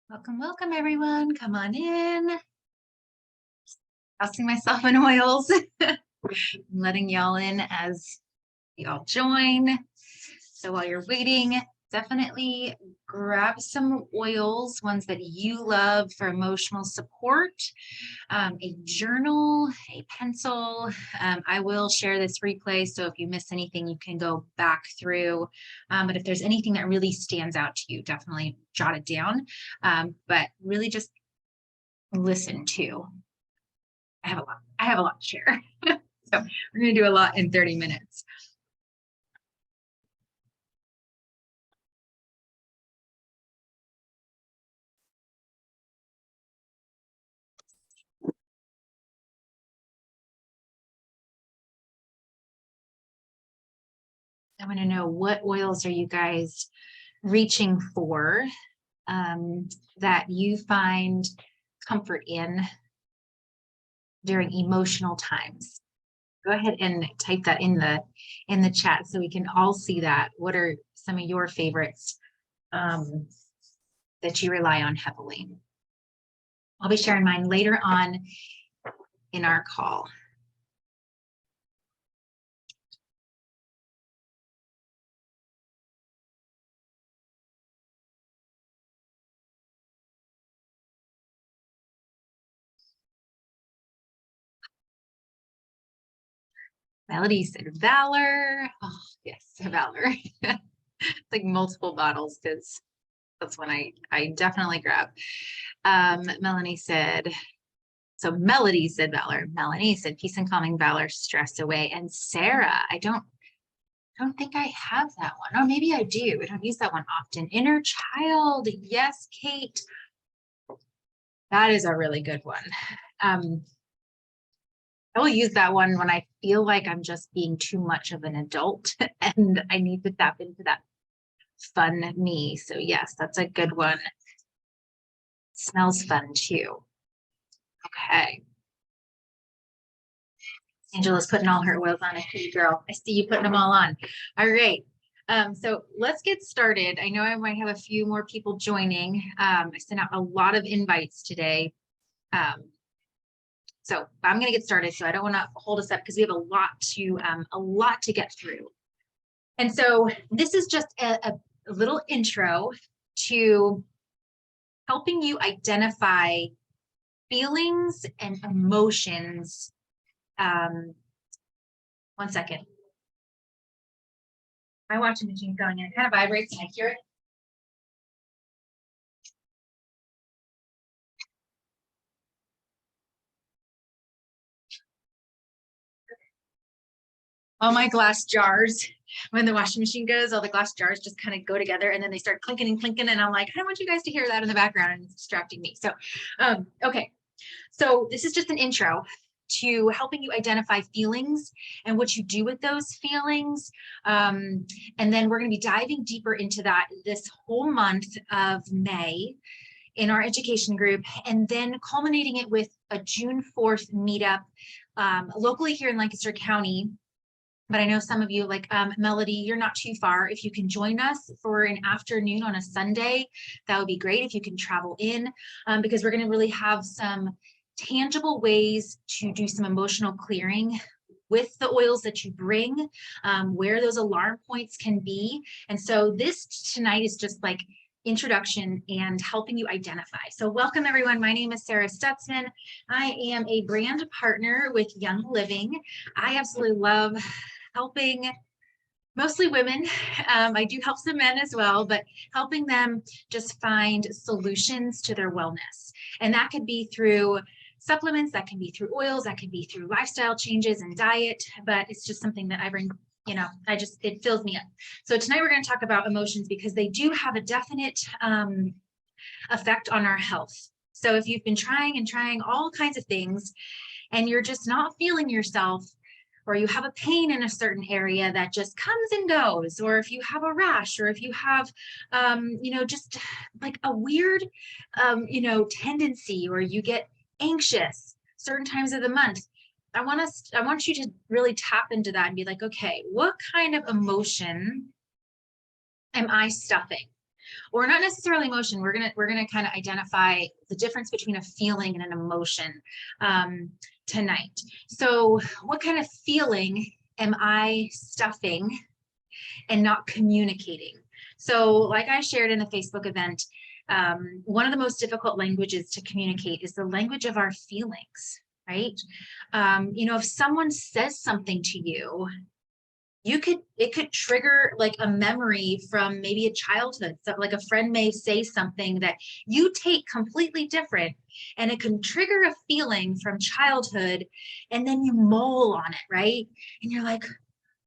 Welcome, welcome everyone. Come on in. Dousing myself in oils. Letting y'all in as y'all join. So while you're waiting, definitely grab some oils, ones that you love for emotional support, a journal, a pencil. I will share this replay, so if you miss anything, you can go back through. But if there's anything that really stands out to you, definitely jot it down. But really just listen to. I have a lot to share. So we're going to do a lot in 30 minutes. I want to know, what oils are you guys reaching for that you find comfort in during emotional times? Go ahead and type that in the chat so we can all see that. What are some of your favorites that you rely on heavily? I'll be sharing mine later on in our call. Melody said Valor. Oh, yes, Valor. Like multiple bottles, because that's when I definitely grab. Melanie said, so Melody said Valor. Melanie said peace and calming Valor, stress away. And Sarah, I don't think I have that one. Or maybe I do. I don't use that one often. Inner Child. Yes, Kate. That is a really good one. I will use that one when I feel like I'm just being too much of an adult and I need to tap into that fun me. So yes, that's a good one. Smells fun too. Okay. Angela's putting all her oils on. I see you, girl. I see you putting them all on. All right. So let's get started. I know I might have a few more people joining. I sent out a lot of invites today. So I'm going to get started. So I don't want to hold us up because we have a lot to get through. And so this is just a little intro to helping you identify feelings and emotions. One second. My washing machine's going and it kind of vibrates and I hear it. All my glass jars, when the washing machine goes, all the glass jars just kind of go together and then they start clinking and clinking. And I'm like, I don't want you guys to hear that in the background and it's distracting me. So, okay. So this is just an intro to helping you identify feelings and what you do with those feelings. And then we're going to be diving deeper into that this whole month of May in our education group, and then culminating it with a June 4th meetup locally here in Lancaster County. But I know some of you, like Melody, you're not too far. If you can join us for an afternoon on a Sunday, that would be great if you can travel in, because we're going to really have some tangible ways to do some emotional clearing with the oils that you bring, where those alarm points can be. And so this tonight is just like introduction and helping you identify. So welcome everyone. My name is Sarah Stutzman. I am a brand partner with Young Living. I absolutely love helping mostly women. I do help some men as well, but helping them just find solutions to their wellness. And that could be through supplements, that can be through oils, that can be through lifestyle changes and diet, but it's just something that I bring, it fills me up. So tonight we're going to talk about emotions because they do have a definite effect on our health. So if you've been trying all kinds of things and you're just not feeling yourself, or you have a pain in a certain area that just comes and goes, or if you have a rash, or if you have, just like a weird, tendency, or you get anxious certain times of the month, I want you to really tap into that and be like, okay, what kind of emotion am I stuffing? or not necessarily emotion. We're gonna kind of identify the difference between a feeling and an emotion tonight. So what kind of feeling am I stuffing and not communicating? So like I shared in the Facebook event, one of the most difficult languages to communicate is the language of our feelings, right? If someone says something to you, it could trigger like a memory from maybe a childhood. So like a friend may say something that you take completely different, and it can trigger a feeling from childhood, and then you mull on it, right? And you're like,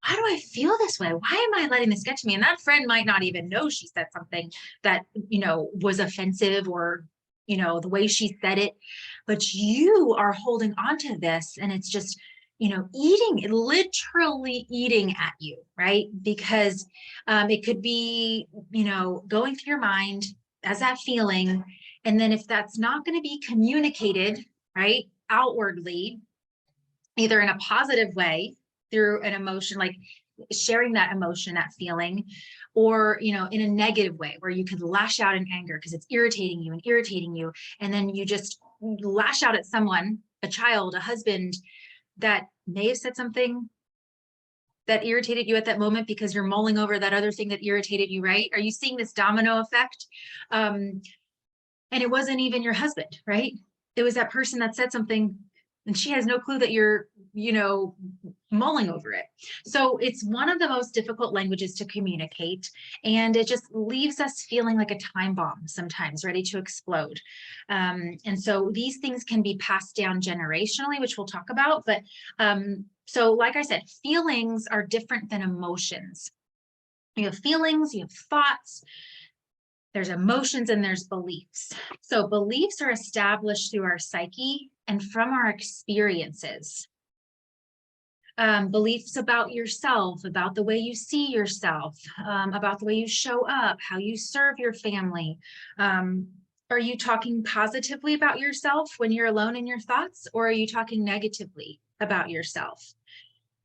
why do I feel this way? Why am I letting this get to me? And that friend might not even know she said something that, was offensive, or, the way she said it, but you are holding on to this, and it's just, literally eating at you, right? Because it could be, going through your mind as that feeling. And then if that's not going to be communicated, right, outwardly, either in a positive way, through an emotion, like sharing that emotion, that feeling, or, in a negative way where you could lash out in anger because it's irritating you. And then you just lash out at someone, a child, a husband, that may have said something that irritated you at that moment because you're mulling over that other thing that irritated you, right? Are you seeing this domino effect? And it wasn't even your husband, right? It was that person that said something, and she has no clue that you're, mulling over it. So it's one of the most difficult languages to communicate, and it just leaves us feeling like a time bomb sometimes, ready to explode. And so these things can be passed down generationally, which we'll talk about. But so like I said, feelings are different than emotions. You have feelings, you have thoughts, there's emotions, and there's beliefs. So beliefs are established through our psyche and from our experiences. Beliefs about yourself, about the way you see yourself, about the way you show up, how you serve your family. Are you talking positively about yourself when you're alone in your thoughts, or are you talking negatively about yourself?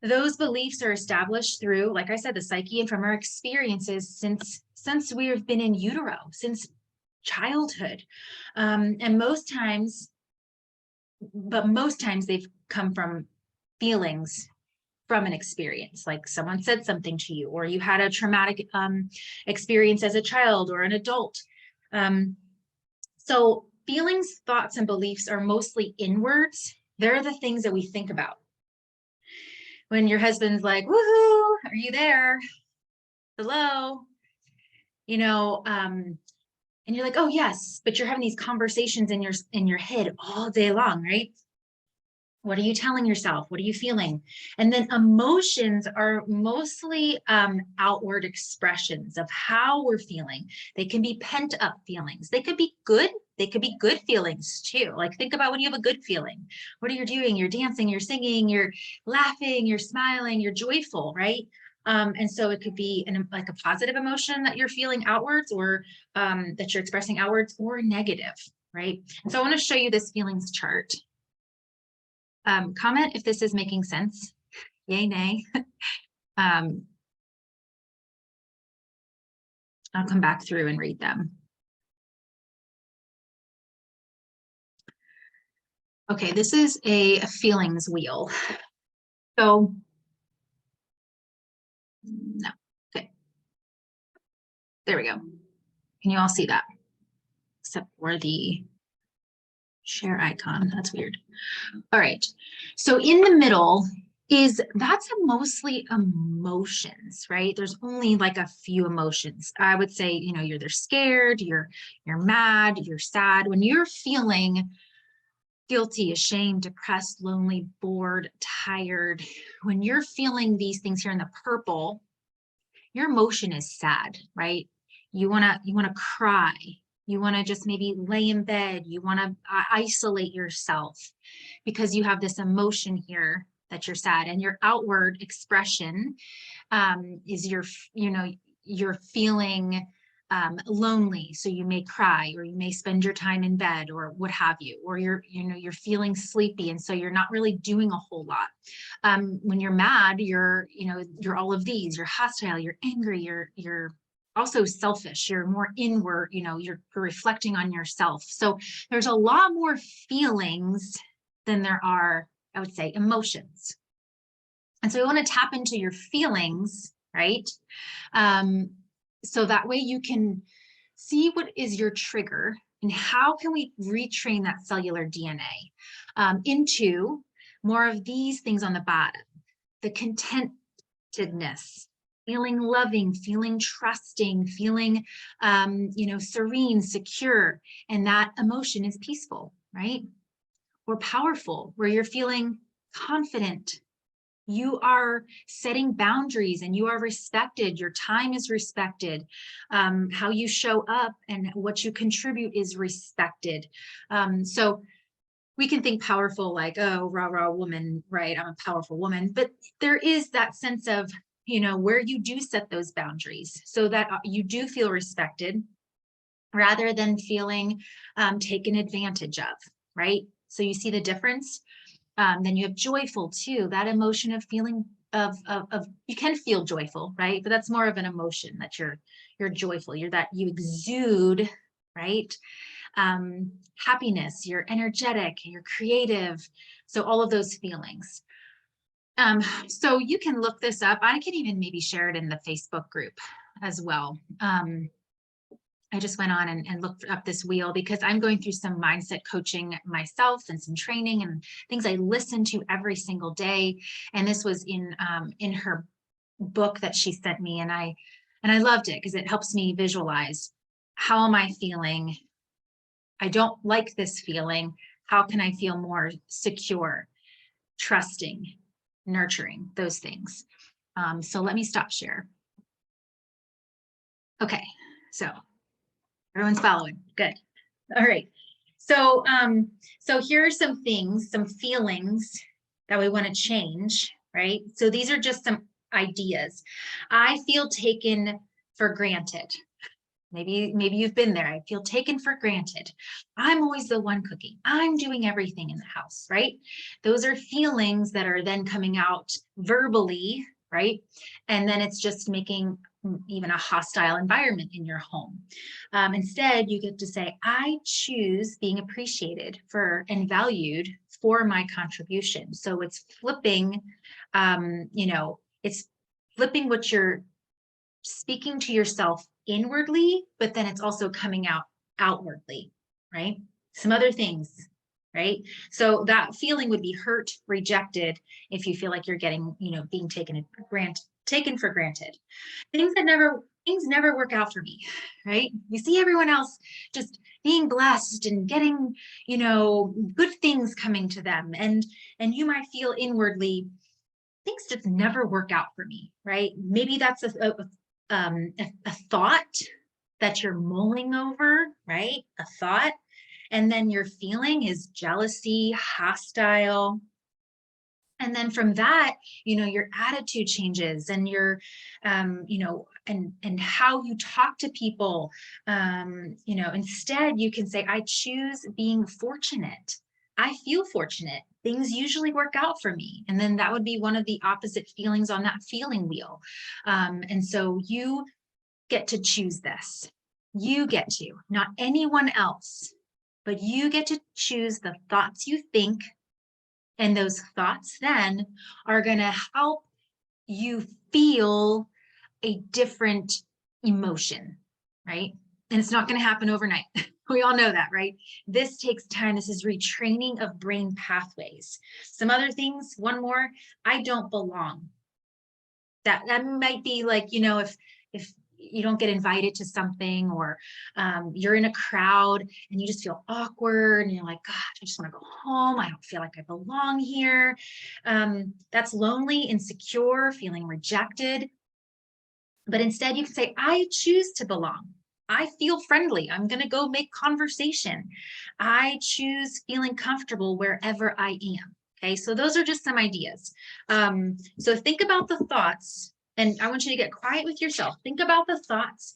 Those beliefs are established through, like I said, the psyche and from our experiences since we have been in utero, since childhood. And most times they've come from feelings from an experience, like someone said something to you, or you had a traumatic experience as a child or an adult. So feelings, thoughts, and beliefs are mostly inwards. They're the things that we think about. When your husband's like, woohoo, are you there? Hello? And you're like, oh yes, but you're having these conversations in your head all day long, right? What are you telling yourself? What are you feeling? And then emotions are mostly outward expressions of how we're feeling. They can be pent up feelings. They could be good. They could be good feelings too. Like think about when you have a good feeling. What are you doing? You're dancing, you're singing, you're laughing, you're smiling, you're joyful, right? And so it could be like a positive emotion that you're feeling outwards, or that you're expressing outwards, or negative, right? So I want to show you this feelings chart. Comment if this is making sense. Yay, nay. I'll come back through and read them. Okay, this is a feelings wheel. So, no, okay. There we go. Can you all see that? Except for the share icon, that's weird. All right, so in the middle that's mostly emotions, right? There's only like a few emotions. I would say, you're either scared, you're mad, you're sad. When you're feeling guilty, ashamed, depressed, lonely, bored, tired, when you're feeling these things here in the purple, your emotion is sad, right? You want to cry. You want to just maybe lay in bed. You want to isolate yourself because you have this emotion here that you're sad. And your outward expression is you're feeling lonely. So you may cry, or you may spend your time in bed, or what have you, or you're feeling sleepy. And so you're not really doing a whole lot. When you're mad, you're all of these, you're hostile, you're angry, you're also selfish. You're more inward, you're reflecting on yourself. So there's a lot more feelings than there are, I would say, emotions. And so we want to tap into your feelings, right? So that way you can see what is your trigger and how can we retrain that cellular DNA into more of these things on the bottom: the contentedness, feeling loving, feeling trusting, feeling, serene, secure, and that emotion is peaceful, right? Or powerful, where you're feeling confident. You are setting boundaries and you are respected. Your time is respected. How you show up and what you contribute is respected. So we can think powerful like, oh, rah, rah, woman, right? I'm a powerful woman. But there is that sense of, where you do set those boundaries so that you do feel respected rather than feeling taken advantage of, right? So you see the difference? Then you have joyful too, that emotion of feeling of you can feel joyful, right? But that's more of an emotion that you're joyful. You exude, right? Happiness, you're energetic, you're creative. So all of those feelings. So you can look this up. I can even maybe share it in the Facebook group as well. I just went on and looked up this wheel because I'm going through some mindset coaching myself and some training and things I listen to every single day. And this was in her book that she sent me, and I loved it because it helps me visualize, how am I feeling? I don't like this feeling. How can I feel more secure, trusting, nurturing, those things? So let me stop share. Okay, so everyone's following. Good. All right. So, so here are some things, some feelings that we want to change, right? So these are just some ideas. I feel taken for granted. Maybe you've been there. I feel taken for granted. I'm always the one cooking. I'm doing everything in the house, right? Those are feelings that are then coming out verbally, right? And then it's just making even a hostile environment in your home. Instead, you get to say, I choose being appreciated for and valued for my contribution. So it's flipping, it's flipping what you're speaking to yourself inwardly, but then it's also coming out outwardly, right? Some other things, right? So that feeling would be hurt, rejected, if you feel like you're getting, being taken for granted. Things never work out for me, right? You see everyone else just being blessed and getting, good things coming to them. And you might feel inwardly, things just never work out for me, right? Maybe that's a thought that you're mulling over, right? A thought. And then your feeling is jealousy, hostile. And then from that, your attitude changes and your, and how you talk to people. Instead you can say, I choose being fortunate. I feel fortunate. Things usually work out for me. And then that would be one of the opposite feelings on that feeling wheel. And so you get to choose this. You get to, not anyone else, but you get to choose the thoughts you think. And those thoughts then are going to help you feel a different emotion, right? And it's not going to happen overnight. We all know that, right? This takes time. This is retraining of brain pathways. Some other things, one more, I don't belong. That might be like, if you don't get invited to something, or you're in a crowd and you just feel awkward and you're like, God, I just want to go home. I don't feel like I belong here. That's lonely, insecure, feeling rejected. But instead you can say, I choose to belong. I feel friendly. I'm going to go make conversation. I choose feeling comfortable wherever I am. Okay, so those are just some ideas. So think about the thoughts, and I want you to get quiet with yourself. Think about the thoughts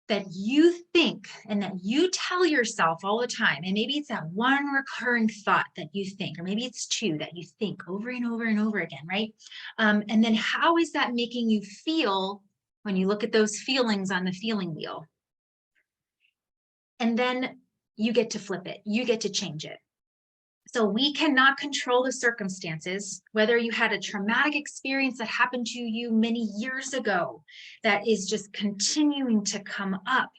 that you think and that you tell yourself all the time. And maybe it's that one recurring thought that you think, or maybe it's two that you think over and over and over again, right? And then how is that making you feel when you look at those feelings on the feeling wheel. And then you get to flip it, you get to change it. So we cannot control the circumstances, whether you had a traumatic experience that happened to you many years ago that is just continuing to come up.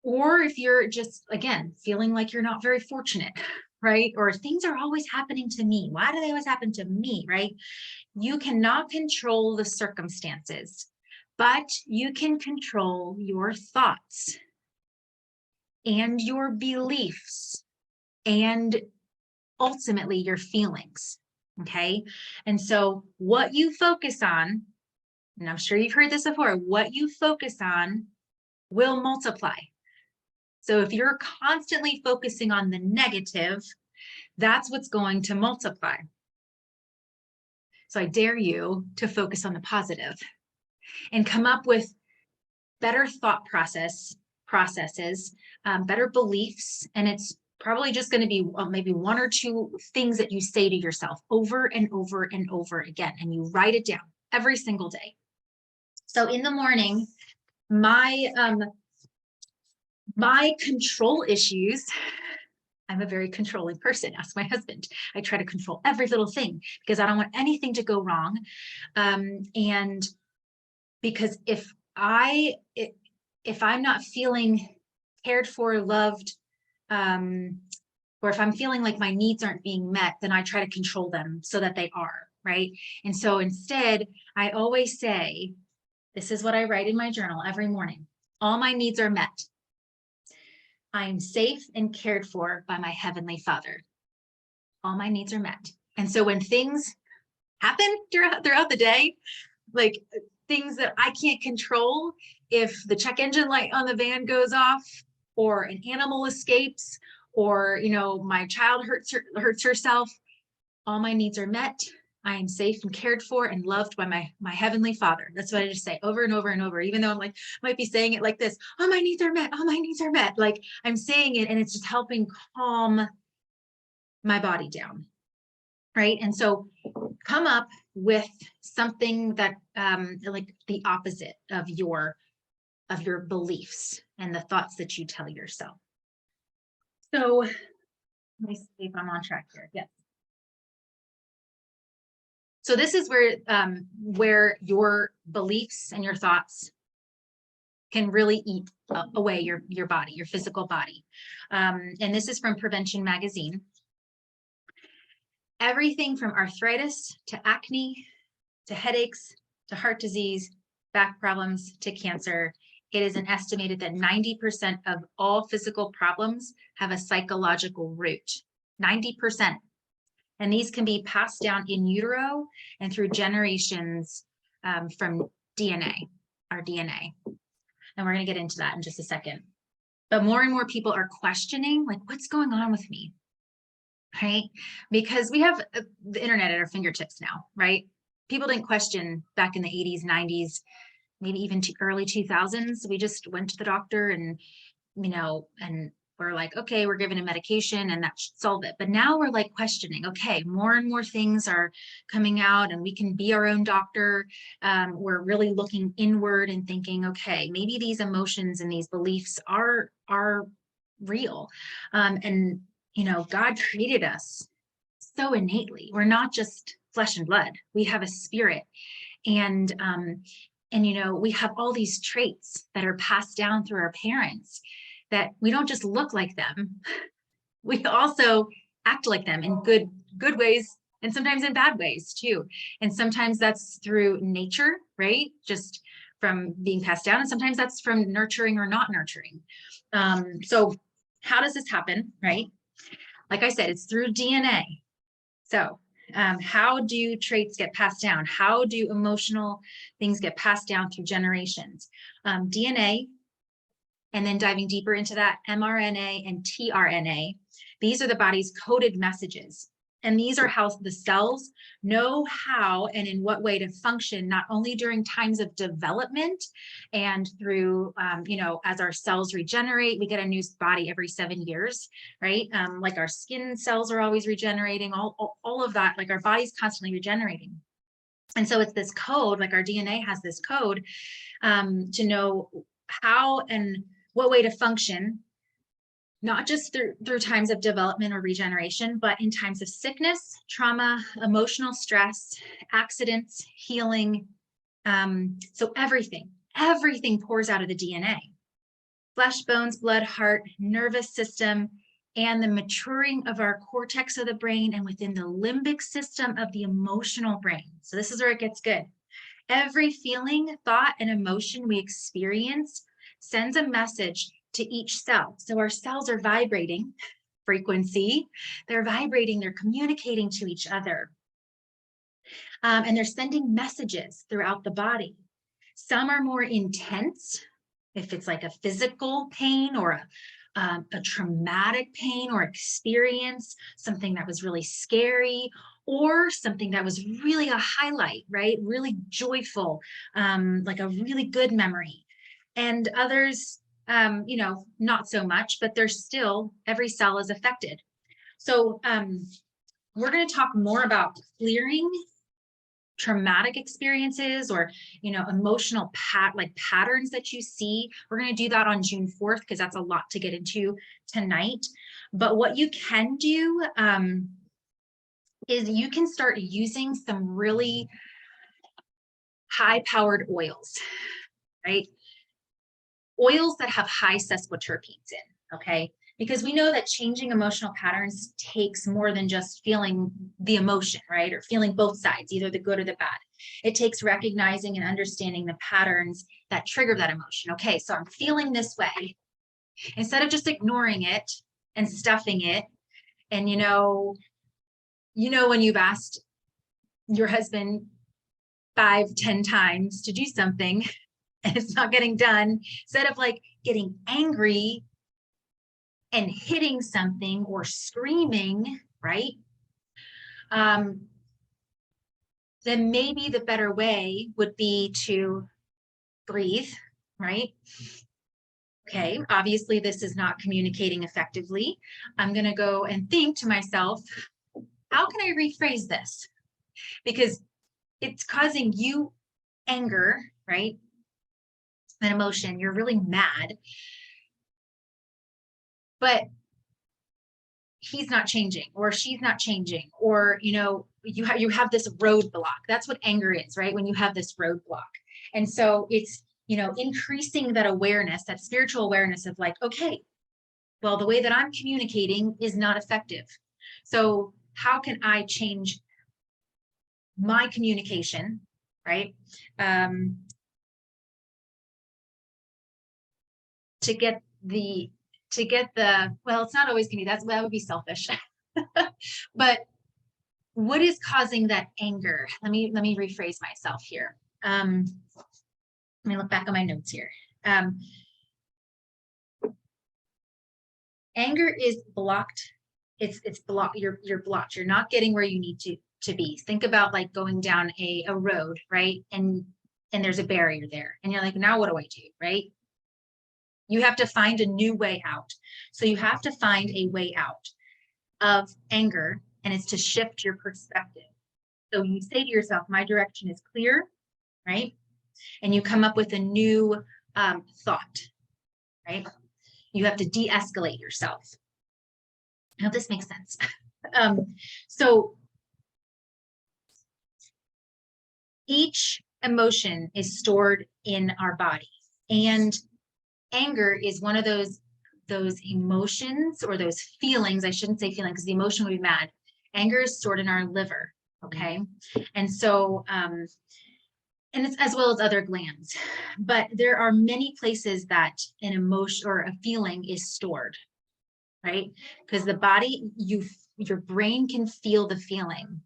Or if you're just, again, feeling like you're not very fortunate, right? Or things are always happening to me. Why do they always happen to me, right? You cannot control the circumstances, but you can control your thoughts and your beliefs and ultimately your feelings. Okay. And so what you focus on, and I'm sure you've heard this before, what you focus on will multiply. So if you're constantly focusing on the negative, that's what's going to multiply. So I dare you to focus on the positive and come up with better thought processes, better beliefs. And it's probably just going to be maybe one or two things that you say to yourself over and over and over again, and you write it down every single day. So in the morning, my control issues, I'm a very controlling person. Ask my husband. I try to control every little thing because I don't want anything to go wrong. And because if I'm not feeling cared for, loved, or if I'm feeling like my needs aren't being met, then I try to control them so that they are, right? And so instead, I always say, this is what I write in my journal every morning. All my needs are met. I am safe and cared for by my Heavenly Father. All my needs are met. And so when things happen throughout the day, like things that I can't control, if the check engine light on the van goes off, or an animal escapes, or my child hurts herself, all my needs are met. I am safe and cared for and loved by my Heavenly Father. That's what I just say over and over and over, even though I'm might be saying it like this, all my needs are met, all my needs are met. Like I'm saying it and it's just helping calm my body down, right? And so come up with something that like the opposite of your beliefs and the thoughts that you tell yourself. So let me see if I'm on track here. Yes. So this is where your beliefs and your thoughts can really eat away your body, your physical body. And this is from Prevention Magazine. Everything from arthritis to acne, to headaches, to heart disease, back problems, to cancer. It is an estimated that 90% of all physical problems have a psychological root. 90%. And these can be passed down in utero and through generations from DNA, our DNA. And we're going to get into that in just a second. But more and more people are questioning, like, what's going on with me? Right? Because we have the internet at our fingertips now, right? People didn't question back in the 80s, 90s, maybe even early 2000s. We just went to the doctor and, and we're like, okay, we're given a medication and that should solve it. But now we're like questioning, okay, more and more things are coming out and we can be our own doctor. We're really looking inward and thinking, okay, maybe these emotions and these beliefs are real. And God created us so innately. We're not just flesh and blood. We have a spirit. And we have all these traits that are passed down through our parents, that we don't just look like them. We also act like them in good ways, and sometimes in bad ways too. And sometimes that's through nature, right? Just from being passed down. And sometimes that's from nurturing or not nurturing. So how does this happen, right? Like I said, it's through DNA. So how do traits get passed down? How do emotional things get passed down through generations? DNA, and then diving deeper into that, mRNA and tRNA. These are the body's coded messages. And these are how the cells know how and in what way to function, not only during times of development and through, as our cells regenerate, we get a new body every 7 years, right? Like our skin cells are always regenerating, all of that, like our body's constantly regenerating. And so it's this code, like our DNA has this code to know how and what way to function, not just through times of development or regeneration, but in times of sickness, trauma, emotional stress, accidents, healing. So everything pours out of the DNA. Flesh, bones, blood, heart, nervous system, and the maturing of our cortex of the brain and within the limbic system of the emotional brain. So this is where it gets good. Every feeling, thought, and emotion we experience sends a message to each cell. So our cells are vibrating frequency, they're vibrating, they're communicating to each other. And they're sending messages throughout the body. Some are more intense, if it's like a physical pain or a traumatic pain or experience, something that was really scary, or something that was really a highlight, right? Really joyful, like a really good memory. And others, not so much, but there's still, every cell is affected. So we're going to talk more about clearing traumatic experiences or emotional patterns that you see. We're going to do that on June 4th because that's a lot to get into tonight. But what you can do is you can start using some really high powered oils, right? Oils that have high sesquiterpenes in, okay? Because we know that changing emotional patterns takes more than just feeling the emotion, right? Or feeling both sides, either the good or the bad. It takes recognizing and understanding the patterns that trigger that emotion. Okay, so I'm feeling this way. Instead of just ignoring it and stuffing it, and when you've asked your husband 5-10 times to do something and it's not getting done, instead of like getting angry and hitting something or screaming, right? Then maybe the better way would be to breathe, right? Okay, obviously this is not communicating effectively. I'm gonna go and think to myself, how can I rephrase this? Because it's causing you anger, right? An emotion, you're really mad, but he's not changing or she's not changing, or you have this roadblock. That's what anger is, right? When you have this roadblock. And so it's increasing that awareness, that spiritual awareness of like, okay, well, the way that I'm communicating is not effective. So how can I change my communication, right? To get the well, it's not always gonna be that would be selfish. But what is causing that anger? Let me rephrase myself here. Let me look back on my notes here. Anger is blocked. It's blocked. You're blocked. You're not getting where you need to be. Think about like going down a road, right? And there's a barrier there, and you're like, now what do I do, right? You have to find a new way out. So you have to find a way out of anger, and it's to shift your perspective. So you say to yourself, my direction is clear, right? And you come up with a new thought, right? You have to de-escalate yourself. I hope this makes sense. So each emotion is stored in our body, and anger is one of those emotions or those feelings. I shouldn't say feeling because the emotion would be mad. Anger is stored in our liver, okay? And so, and it's as well as other glands, but there are many places that an emotion or a feeling is stored, right? Because the body, your brain can feel the feeling,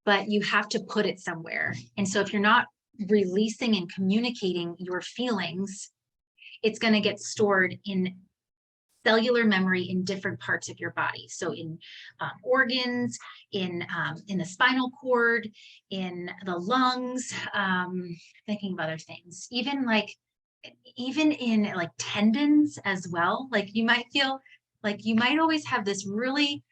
but you have to put it somewhere. And so if you're not releasing and communicating your feelings, it's going to get stored in cellular memory in different parts of your body. So in organs, in the spinal cord, in the lungs, thinking of other things, even in like tendons as well. Like you might feel like you might always have this really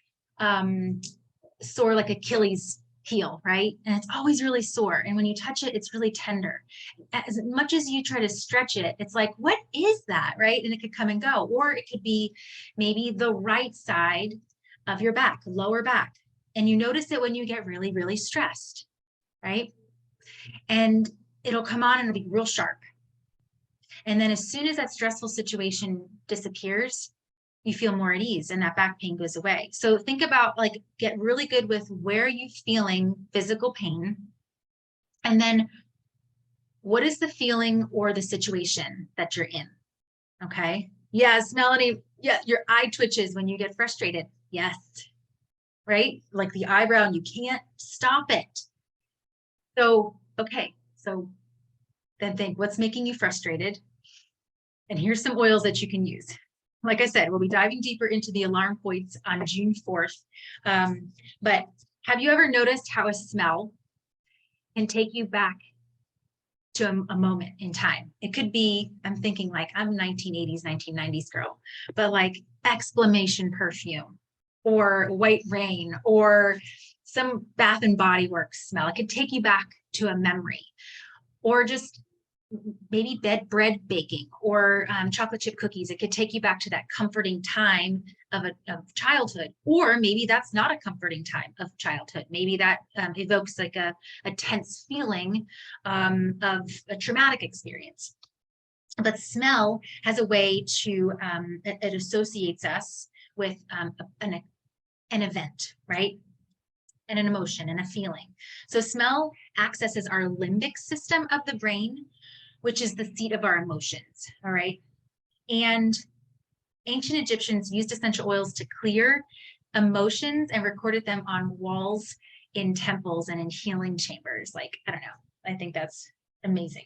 sore, like Achilles peel, right? And it's always really sore. And when you touch it, it's really tender. As much as you try to stretch it, it's like, what is that, right? And it could come and go. Or it could be maybe the right side of your back, lower back. And you notice it when you get really, really stressed, right? And it'll come on and it'll be real sharp. And then as soon as that stressful situation disappears, you feel more at ease and that back pain goes away. So think about, like, get really good with where are you feeling physical pain? And then what is the feeling or the situation that you're in? Okay. Yes, Melanie. Yeah, your eye twitches when you get frustrated. Yes. Right? Like the eyebrow, and you can't stop it. So, okay. So then think, what's making you frustrated? And here's some oils that you can use. Like I said, we'll be diving deeper into the alarm points on June 4th. But have you ever noticed how a smell can take you back to a moment in time? It could be, I'm thinking like I'm 1980s, 1990s girl, but like exclamation perfume or white rain or some Bath and Body Works smell. It could take you back to a memory, or just maybe bread baking or chocolate chip cookies. It could take you back to that comforting time of childhood, or maybe that's not a comforting time of childhood. Maybe that evokes like a tense feeling of a traumatic experience. But smell has a way to, it associates us with an event, right? And an emotion and a feeling. So smell accesses our limbic system of the brain, which is the seat of our emotions, all right? And ancient Egyptians used essential oils to clear emotions and recorded them on walls in temples and in healing chambers. Like, I don't know, I think that's amazing.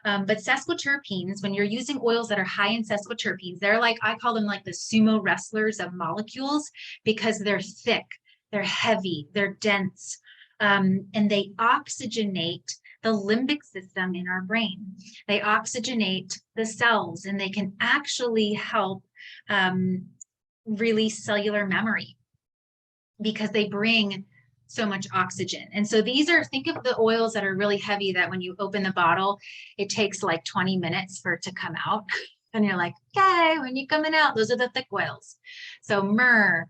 But sesquiterpenes, when you're using oils that are high in sesquiterpenes, they're like, I call them like the sumo wrestlers of molecules, because they're thick, they're heavy, they're dense, and they oxygenate the limbic system in our brain. They oxygenate the cells, and they can actually help release cellular memory because they bring so much oxygen. And so these are, think of the oils that are really heavy, that when you open the bottle, it takes like 20 minutes for it to come out. And you're like, okay, when you're coming out, those are the thick oils. So myrrh,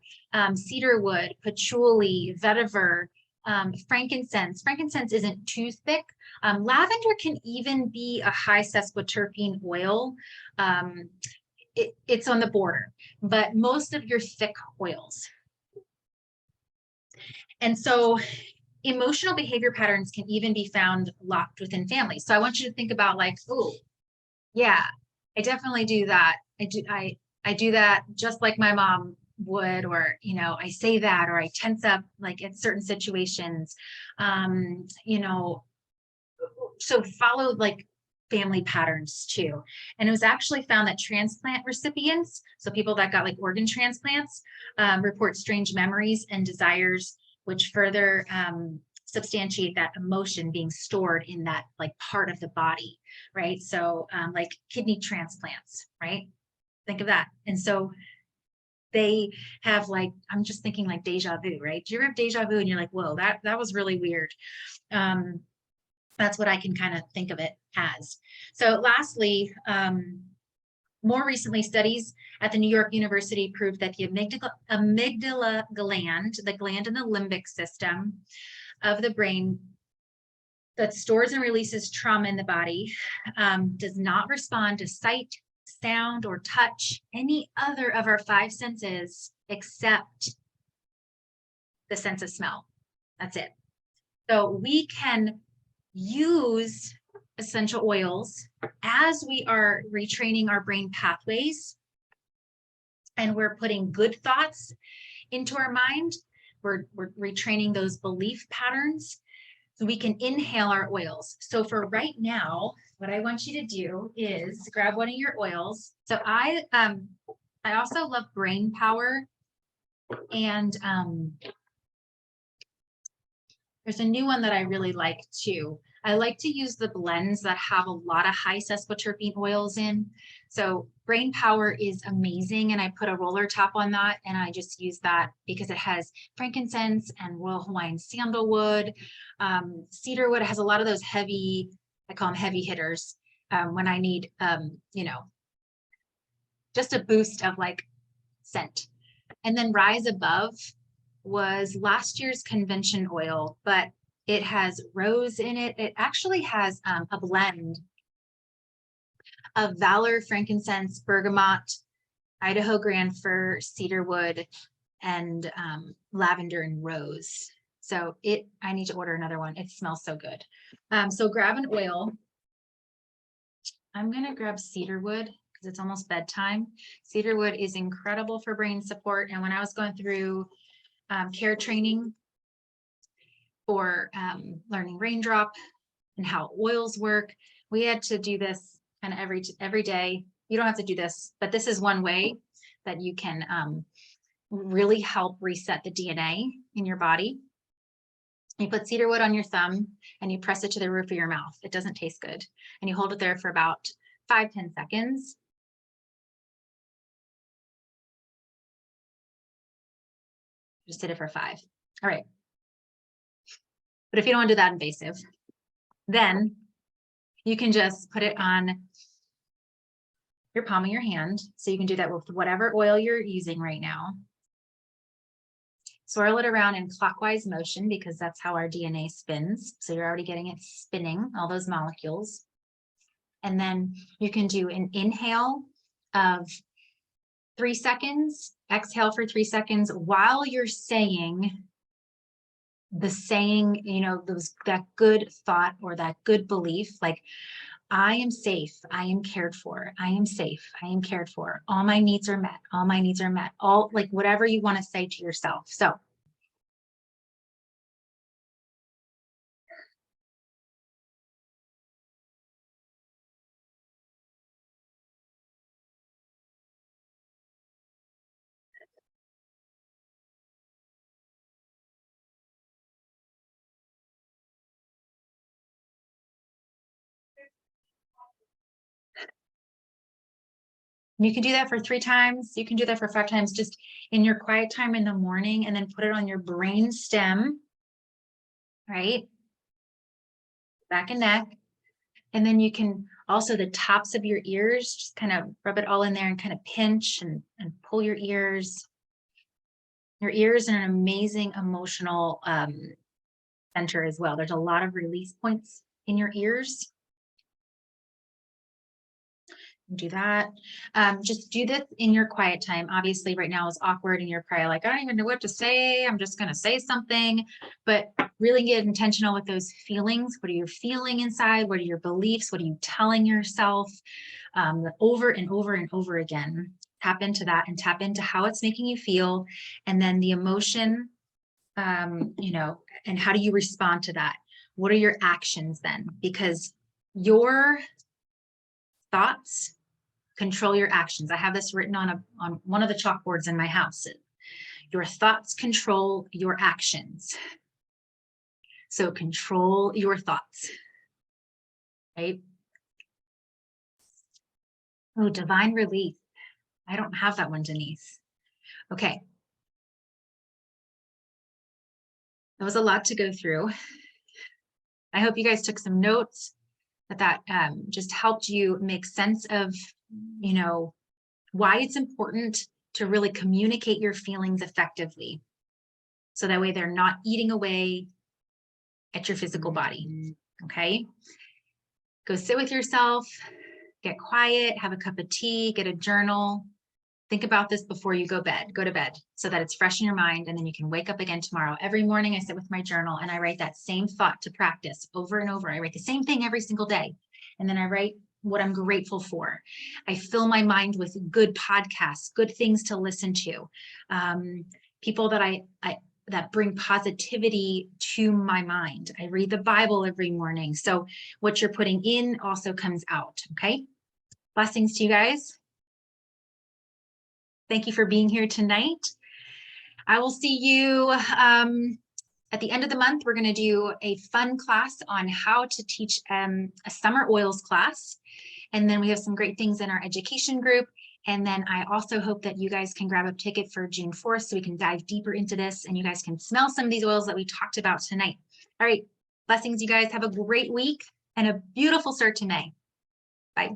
cedarwood, patchouli, vetiver, frankincense. Frankincense isn't too thick. Lavender can even be a high sesquiterpene oil. It's on the border, but most of your thick oils. And so emotional behavior patterns can even be found locked within families. So I want you to think about like, oh, yeah, I definitely do that. I do that just like my mom would, or, you know, I say that, or I tense up like in certain situations, you know, so follow like family patterns too. And it was actually found that transplant recipients, so people that got like organ transplants, report strange memories and desires, which further substantiate that emotion being stored in that like part of the body, right? So like kidney transplants, right? Think of that. And so they have like, I'm just thinking like deja vu, right? Do you ever have deja vu and you're like, whoa, that was really weird. That's what I can kind of think of it as. So lastly, more recently, studies at the New York University proved that the amygdala gland, the gland in the limbic system of the brain that stores and releases trauma in the body, does not respond to sight, sound, or touch, any other of our five senses except the sense of smell. That's it. So we can use essential oils as we are retraining our brain pathways, and we're putting good thoughts into our mind. We're retraining those belief patterns, so we can inhale our oils. So for right now, what I want you to do is grab one of your oils. So I also love brain power, and There's a new one that I really like too. I like to use the blends that have a lot of high sesquiterpene oils in. So Brain Power is amazing. And I put a roller top on that. And I just use that because it has frankincense and Royal Hawaiian sandalwood. Cedarwood has a lot of those heavy, I call them heavy hitters, when I need, just a boost of like scent. And then Rise Above was last year's convention oil, but it has rose in it. It actually has a blend of Valor, frankincense, bergamot, Idaho grand fir, cedarwood, and lavender and rose. So I need to order another one. It smells so good. So grab an oil. I'm gonna grab cedarwood because it's almost bedtime. Cedarwood is incredible for brain support. And when I was going through care training for learning raindrop and how oils work, we had to do this kind of every day. You don't have to do this, but this is one way that you can really help reset the DNA in your body. You put cedarwood on your thumb and you press it to the roof of your mouth. It doesn't taste good. And you hold it there for about 5-10 seconds. Just did it for 5. All right. But if you don't want to do that invasive, then you can just put it on your palm of your hand. So you can do that with whatever oil you're using right now. Swirl it around in clockwise motion because that's how our DNA spins. So you're already getting it spinning, all those molecules. And then you can do an inhale of 3 seconds, exhale for 3 seconds while you're saying the saying, that good thought or that good belief, like, I am safe, I am cared for, I am safe, I am cared for, all my needs are met, all my needs are met, all, like, whatever you want to say to yourself. So you can do that for 3 times. You can do that for 5 times, just in your quiet time in the morning, and then put it on your brain stem, right? Back and neck. And then you can also the tops of your ears, just kind of rub it all in there and kind of pinch and pull your ears. Your ears are an amazing emotional center as well. There's a lot of release points in your ears. Do that. Just do this in your quiet time. Obviously right now is awkward and you're probably like, I don't even know what to say. I'm just going to say something, but really get intentional with those feelings. What are you feeling inside? What are your beliefs? What are you telling yourself? Over and over and over again. Tap into that and tap into how it's making you feel. And then the emotion, and how do you respond to that? What are your actions then? Because your thoughts control your actions. I have this written on one of the chalkboards in my house. Your thoughts control your actions. So control your thoughts, right? Oh, divine relief. I don't have that one, Denise. Okay. That was a lot to go through. I hope you guys took some notes, that just helped you make sense of, why it's important to really communicate your feelings effectively. So that way they're not eating away at your physical body. Okay. Go sit with yourself, get quiet, have a cup of tea, get a journal. Think about this before you go to bed so that it's fresh in your mind, and then you can wake up again tomorrow. Every morning I sit with my journal and I write that same thought to practice over and over. I write the same thing every single day. And then I write what I'm grateful for. I fill my mind with good podcasts, good things to listen to, people that that bring positivity to my mind. I read the Bible every morning. So what you're putting in also comes out. Okay. Blessings to you guys. Thank you for being here tonight. I will see you At the end of the month, we're going to do a fun class on how to teach a summer oils class. And then we have some great things in our education group. And then I also hope that you guys can grab a ticket for June 4th so we can dive deeper into this and you guys can smell some of these oils that we talked about tonight. All right, blessings, you guys. Have a great week and a beautiful start to May. Bye.